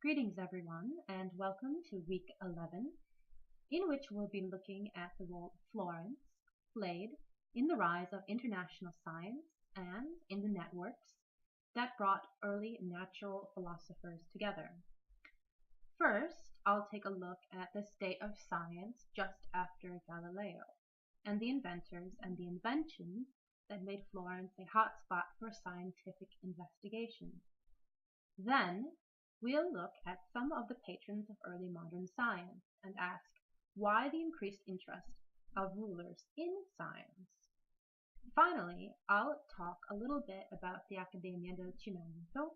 Greetings everyone and welcome to week 11, in which we'll be looking at the role Florence played in the rise of international science and in the networks that brought early natural philosophers together. First, I'll take a look at the state of science just after Galileo, and the inventors and the inventions that made Florence a hotspot for scientific investigation. Then, we'll look at some of the patrons of early modern science and ask why the increased interest of rulers in science. Finally, I'll talk a little bit about the Accademia del Cimento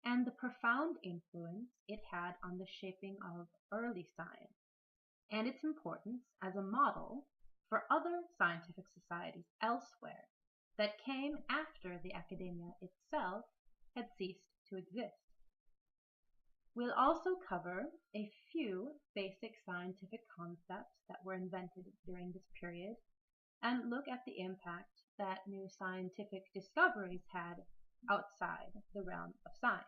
and the profound influence it had on the shaping of early science and its importance as a model for other scientific societies elsewhere that came after the Accademia itself had ceased to exist. We'll also cover a few basic scientific concepts that were invented during this period and look at the impact that new scientific discoveries had outside the realm of science.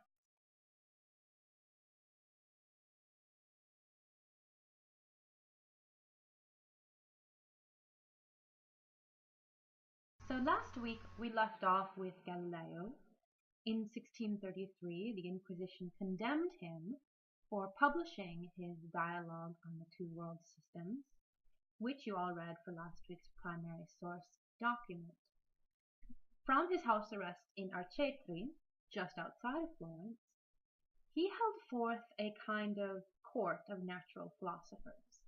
So last week we left off with Galileo. In 1633, the Inquisition condemned him for publishing his dialogue on the two world systems, which you all read for last week's primary source document. From his house arrest in Arcetri, just outside of Florence, he held forth a kind of court of natural philosophers.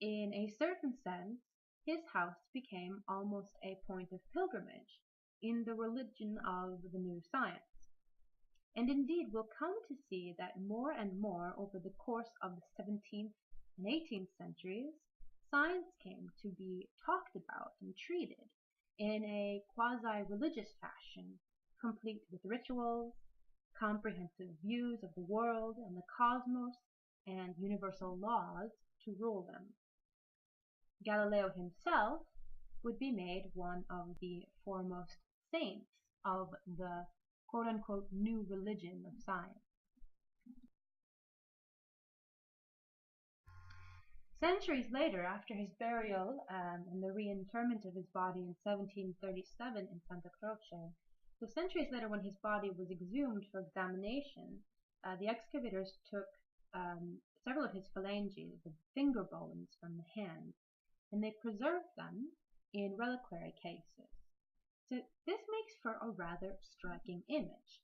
In a certain sense, his house became almost a point of pilgrimage in the religion of the new science. And indeed, we'll come to see that more and more over the course of the 17th and 18th centuries, science came to be talked about and treated in a quasi-religious fashion, complete with rituals, comprehensive views of the world and the cosmos, and universal laws to rule them. Galileo himself would be made one of the foremost saints of the quote-unquote new religion of science. Centuries later, after his burial and the reinterment of his body in 1737 in Santa Croce, so centuries later when his body was exhumed for examination, the excavators took several of his phalanges, the finger bones from the hands, and they preserved them in reliquary cases. So this makes for a rather striking image.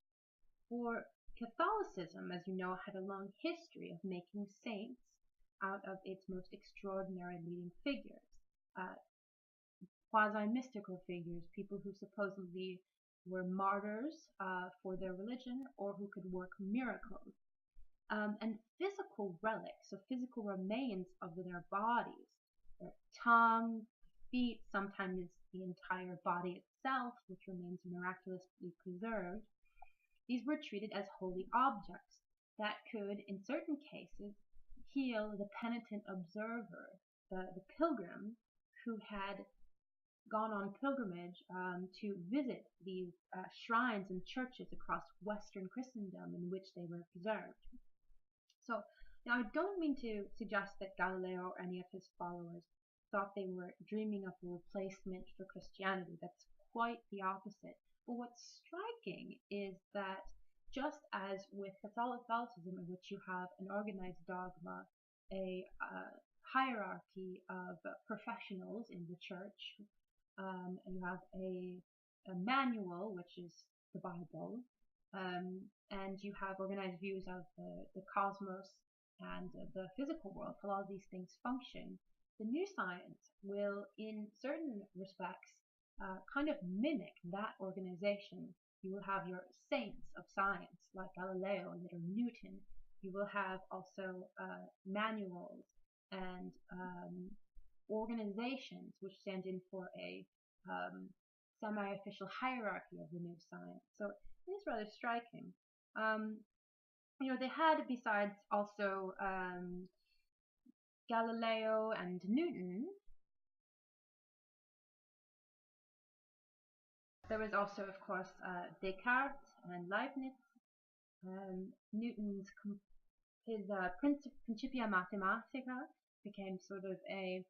For Catholicism, as you know, had a long history of making saints out of its most extraordinary leading figures, quasi-mystical figures, people who supposedly were martyrs for their religion or who could work miracles. And physical relics, so physical remains of their bodies, their tongue, feet, sometimes the entire body itself, which remains miraculously preserved. These were treated as holy objects that could, in certain cases, heal the penitent observer, the pilgrim who had gone on pilgrimage to visit these shrines and churches across Western Christendom in which they were preserved. So now I don't mean to suggest that Galileo or any of his followers thought they were dreaming of a replacement for Christianity. That's quite the opposite. But what's striking is that just as with Catholicism, in which you have an organized dogma, a hierarchy of professionals in the church, and you have a manual, which is the Bible, and you have organized views of the cosmos and the physical world, how all these things function. The new science will, in certain respects, kind of mimic that organization. You will have your saints of science, like Galileo and later Newton. You will have also manuals and organizations which stand in for a semi-official hierarchy of the new science. So it is rather striking. They had, besides also Galileo and Newton, there was also, of course, Descartes and Leibniz. Newton's his Principia Mathematica became sort of a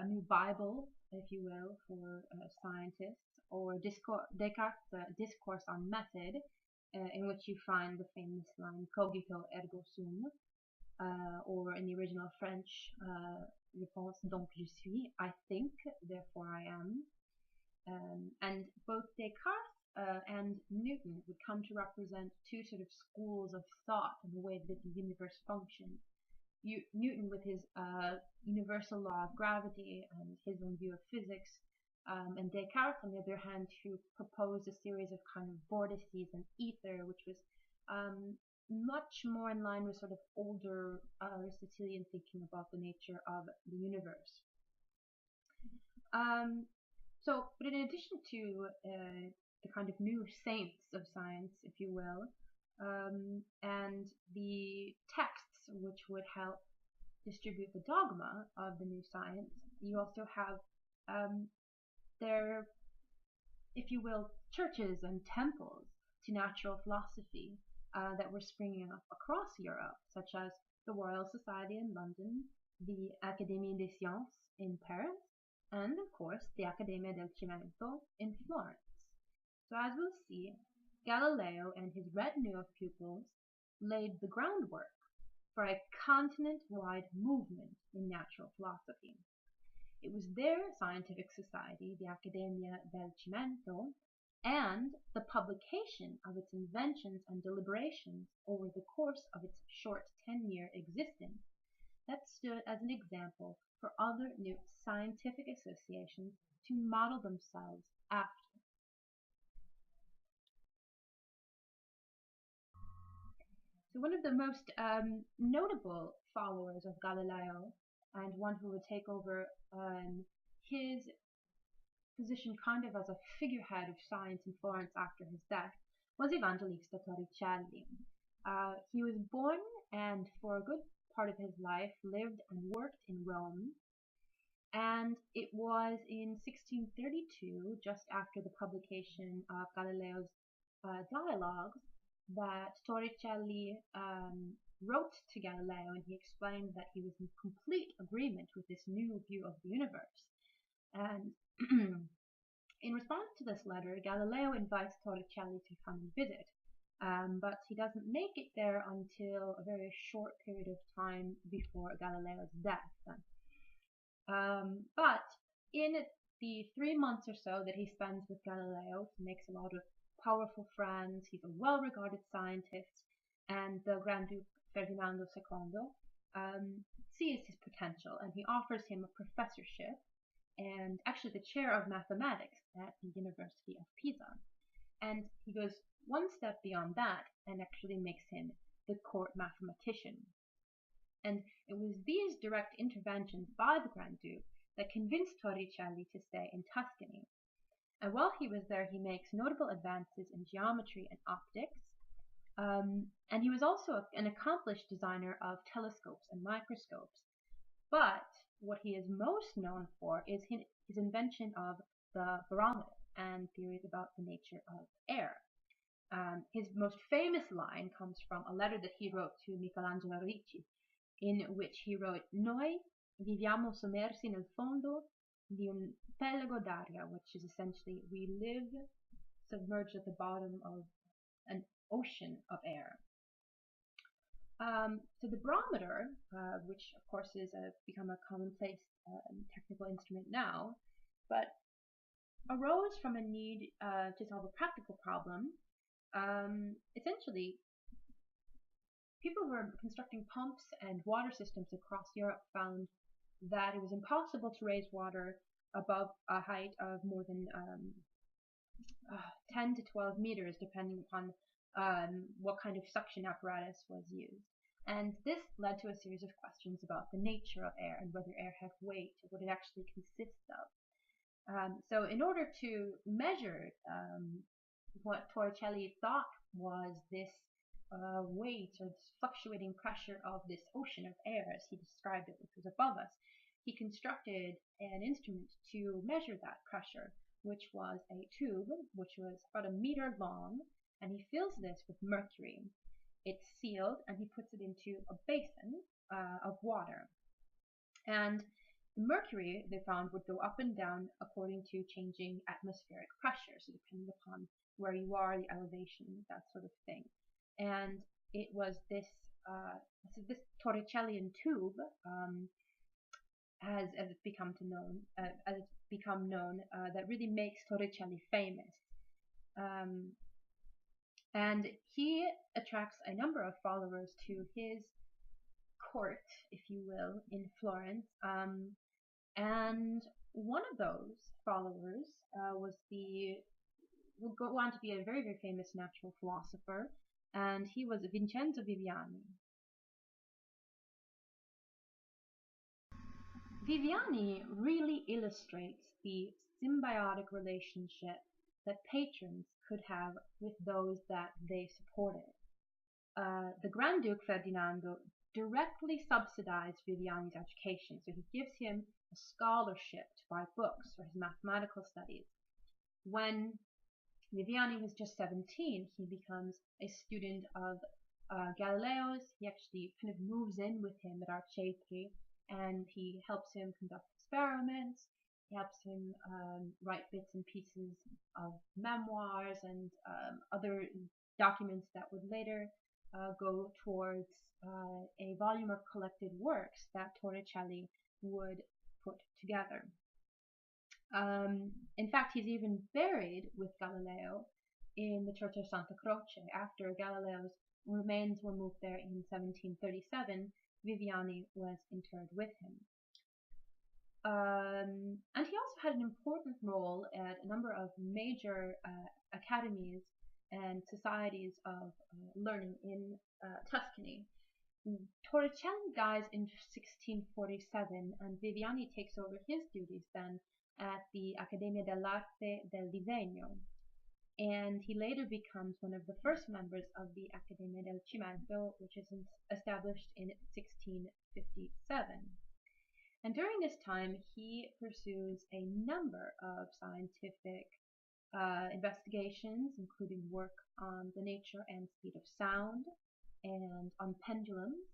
new Bible, if you will, for scientists, or Descartes' Discourse on Method, in which you find the famous line "Cogito ergo sum," or in the original French, "Je pense donc je suis," I think, therefore I am. And both Descartes and Newton would come to represent two sort of schools of thought in the way that the universe functions. Newton with his universal law of gravity and his own view of physics, and Descartes, on the other hand, who proposed a series of kind of vortices and ether, which was much more in line with sort of older Aristotelian thinking about the nature of the universe. But in addition to the kind of new saints of science, if you will, and the texts which would help distribute the dogma of the new science, you also have their, if you will, churches and temples to natural philosophy that were springing up across Europe, such as the Royal Society in London, the Académie des Sciences in Paris, and of course the Accademia del Cimento in Florence. So as we'll see, Galileo and his retinue of pupils laid the groundwork for a continent-wide movement in natural philosophy. It was their scientific society, the Accademia del Cimento, and the publication of its inventions and deliberations over the course of its short 10-year existence that stood as an example for other new scientific associations to model themselves after. So one of the most notable followers of Galileo, and one who would take over his position kind of as a figurehead of science in Florence after his death, was Evangelista Torricelli. He was born and for a good part of his life lived and worked in Rome, and it was in 1632, just after the publication of Galileo's dialogues, that Torricelli wrote to Galileo, and he explained that he was in complete agreement with this new view of the universe. And in response to this letter, Galileo invites Torricelli to come and visit, but he doesn't make it there until a very short period of time before Galileo's death. But in the 3 months or so that he spends with Galileo, he makes a lot of powerful friends. He's a well-regarded scientist, and the Grand Duke Ferdinando II sees his potential, and he offers him a professorship and actually the chair of mathematics at the University of Pisa. And he goes one step beyond that and actually makes him the court mathematician. And it was these direct interventions by the Grand Duke that convinced Torricelli to stay in Tuscany. And while he was there, he makes notable advances in geometry and optics. And he was also an accomplished designer of telescopes and microscopes. But what he is most known for is his invention of the barometer and theories about the nature of air. His most famous line comes from a letter that he wrote to Michelangelo Ricci, in which he wrote, "Noi viviamo sommersi nel fondo di un pelago d'aria," which is essentially, we live submerged at the bottom of an ocean of air. So the barometer, which of course is become a commonplace technical instrument now, but arose from a need to solve a practical problem. Essentially, people who were constructing pumps and water systems across Europe found that it was impossible to raise water above a height of more than 10 to 12 meters, depending upon what kind of suction apparatus was used. And this led to a series of questions about the nature of air and whether air had weight, or what it actually consists of. So in order to measure what Torricelli thought was this weight or this fluctuating pressure of this ocean of air, as he described it, which was above us, he constructed an instrument to measure that pressure, which was a tube which was about 1 meter long, and he fills this with mercury. It's sealed, and he puts it into a basin of water. And the mercury, they found, would go up and down according to changing atmospheric pressure, so depending upon where you are, the elevation, that sort of thing. And it was this Torricellian tube, as it's become known, that really makes Torricelli famous. And he attracts a number of followers to his court, if you will, in Florence. And one of those followers will go on to be a very, very famous natural philosopher, and he was Vincenzo Viviani. Viviani really illustrates the symbiotic relationship that patrons could have with those that they supported. The Grand Duke Ferdinando directly subsidized Viviani's education, so he gives him a scholarship to buy books for his mathematical studies. When Viviani was just 17, he becomes a student of Galileo's. He actually kind of moves in with him at Arcetri, and he helps him conduct experiments. He helps him write bits and pieces of memoirs and other documents that would later go towards a volume of collected works that Torricelli would put together. In fact, he's even buried with Galileo in the Church of Santa Croce. After Galileo's remains were moved there in 1737, Viviani was interred with him. And he also had an important role at a number of major academies and societies of learning in Tuscany. Torricelli dies in 1647, and Viviani takes over his duties then at the Accademia dell'Arte del Disegno, and he later becomes one of the first members of the Accademia del Cimento, which is established in 1657. And during this time, he pursues a number of scientific investigations, including work on the nature and speed of sound, and on pendulums,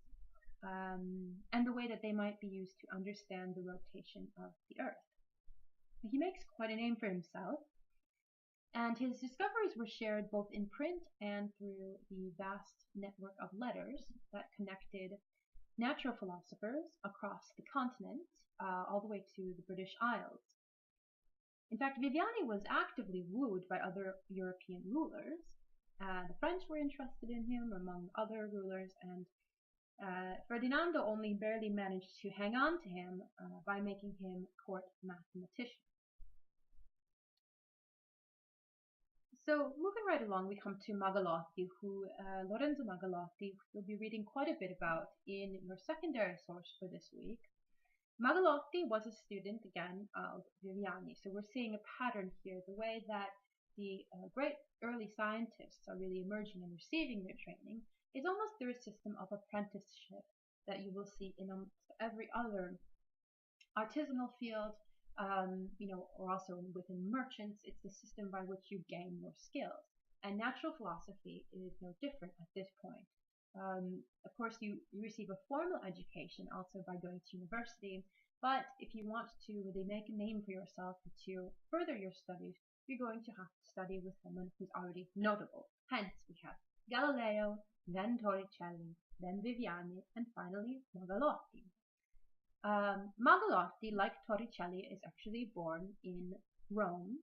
and the way that they might be used to understand the rotation of the Earth. He makes quite a name for himself, and his discoveries were shared both in print and through the vast network of letters that connected natural philosophers across the continent, all the way to the British Isles. In fact, Viviani was actively wooed by other European rulers. The French were interested in him, among other rulers, and Ferdinando only barely managed to hang on to him by making him court mathematician. So moving right along, we come to Magalotti, who Lorenzo Magalotti you'll be reading quite a bit about in your secondary source for this week. Magalotti was a student, again, of Viviani, so we're seeing a pattern here, the way that the great early scientists are really emerging and receiving their training is almost through a system of apprenticeship that you will see in almost every other artisanal field, or also within merchants. It's the system by which you gain your skills. And natural philosophy is no different at this point. Of course, you receive a formal education also by going to university, but if you want to really make a name for yourself and to further your studies, you're going to have to study with someone who's already notable. Hence, we have Galileo, then Torricelli, then Viviani, and finally Magalotti. Magalotti, like Torricelli, is actually born in Rome,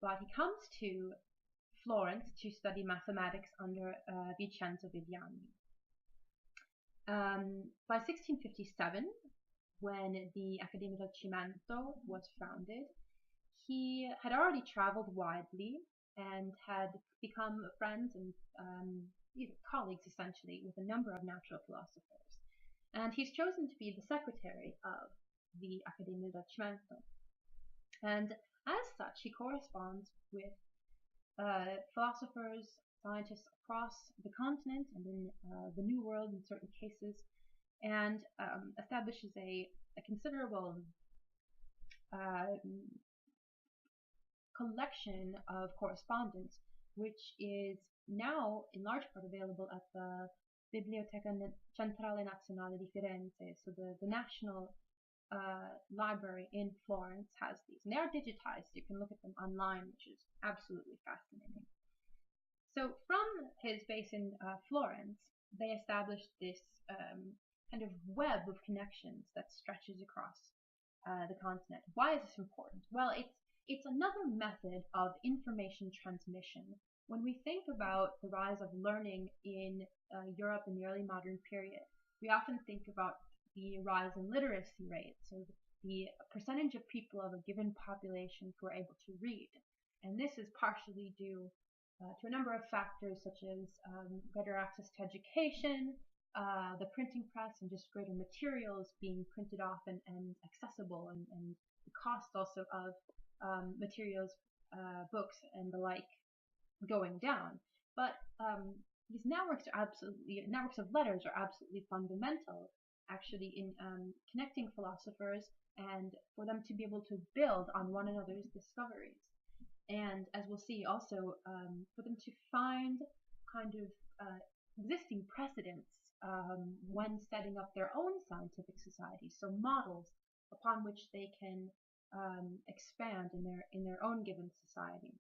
but he comes to Florence to study mathematics under Vincenzo Viviani. By 1657, when the Accademia del Cimento was founded, he had already traveled widely and had become friends and colleagues, essentially, with a number of natural philosophers. And he's chosen to be the secretary of the Accademia del Cimento. And as such, he corresponds with philosophers, scientists across the continent and in the New World in certain cases, and establishes a considerable collection of correspondence, which is now in large part available at the Biblioteca Centrale Nazionale di Firenze, so the National Library in Florence has these. And they are digitized. You can look at them online, which is absolutely fascinating. So from his base in Florence, they established this kind of web of connections that stretches across the continent. Why is this important? Well, it's another method of information transmission. When we think about the rise of learning in Europe in the early modern period, we often think about the rise in literacy rates, so the percentage of people of a given population who are able to read. And this is partially due to a number of factors such as greater access to education, the printing press, and just greater materials being printed off and accessible, and the cost also of materials, books, and the like going down. But these networks of letters are absolutely fundamental, actually, in connecting philosophers and for them to be able to build on one another's discoveries. And as we'll see also, for them to find kind of existing precedents when setting up their own scientific societies, so models upon which they can expand in their own given society.